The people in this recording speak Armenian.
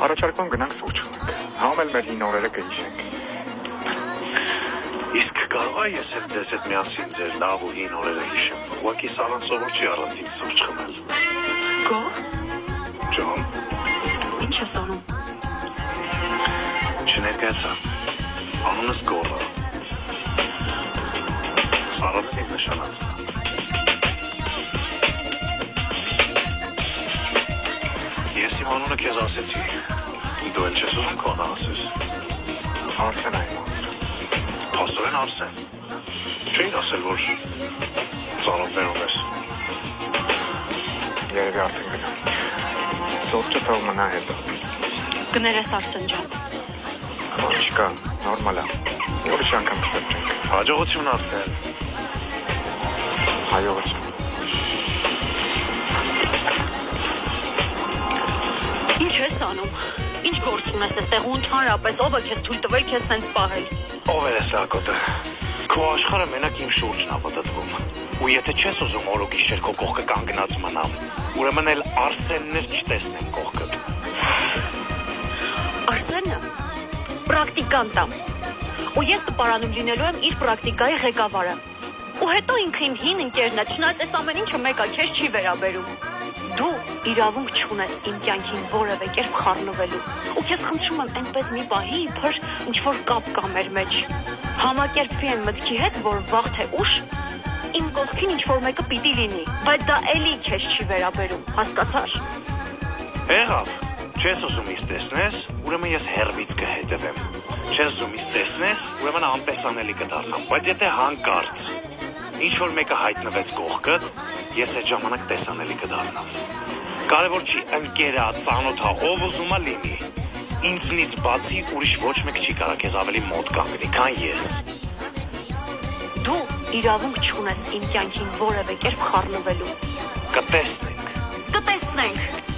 Առաջարկում գնանք սուրճ խմենք։ Համ էլ մեր հին օրերը կհիշենք։ Իսկ կարող է ես էլ ձեզ հետ միասին ձեր լավ ու հին օրերը հիշեմ։ Ուղղակի Սարան սովոր չի առանցին սուրճ խմել։ Գո, Ջոն, ինչ ես անում։ չներկայացա։ Անունս Գոռ է։ Սարանը իմ նշանած։ Ես իմ անունը քեզ ասեցի։ Դու էլ չես ուզում քո անունը ասես։ Արսեն այն։ Փաստորեն Արսեն։ Չէի ասել, որ ծանոթներում ես։ Երևի արդեն գնա։ Սուրճը թող մնա հետո։ Կներես Արսեն ջան։ Ոչ չկա, նորմալ է։ Ուրիշ անգամ կսրճենք։ Հաջողություն Արսեն։ Հայողություն։ Ինչ ես անում։ Ինչ գործ ունես այստեղ ու ընդհանրապես ով է քեզ թույլ տվել քեզ սենց պահել։ Ով էր ես լակոտը։ Քո աշխարհը մենակ իմ շուրջն է պատտվում։ Ու եթե չես ուզում օր ու գիշեր քո կողքը կանգնած մնամ, ուրեմն էլ Արսեններ չտեսնեմ կողքդ։ Արսենը պրակտիկանտ է։ Ու ես տպարանում լինելու եմ իր պրակտիկայի ղեկավարը։ Ու հետո ինքը իմ հին ընկերն է, չնայած այս ամեն ինչը մեկը քեզ չի վերաբերում։ Դու իրավունք չունես իմ կյանքին որևէ կերպ խառնվելու։ Ու քեզ խնդրում եմ այնպես մի պահի, իբր ինչ-որ կապ կա մեր մեջ։ Համակերպվի եմ մտքի հետ, որ վաղ թե ուշ իմ կողքին ինչ-որ մեկը պիտի լինի, բայց դա էլի քեզ չի վերաբերում, հասկացար։ Եղավ։ Չես ուզում ինձ տեսնես, ուրեմն ես հերվից կհետևեմ։ Չես ուզում ինձ տեսնես, ուրեմն անտեսանելի կդառնամ։ Բայց եթե հանկարծ ինչ-որ մեկը հայտնվեց կողքդ, ես այդ ժամանակ տեսանելի կդառնամ։ Կարևոր չի ընկերա, ծանոթա, ով ուզում է լինի։ Ինձնից բացի ուրիշ ոչ մեկ չի կարող քեզ ավելի մոտ կանգնի, քան ես։ Դու իրավունք չունես իմ կյանքին որևէ կերպ խառնվելու։ Կտեսնենք։ Կտեսնենք։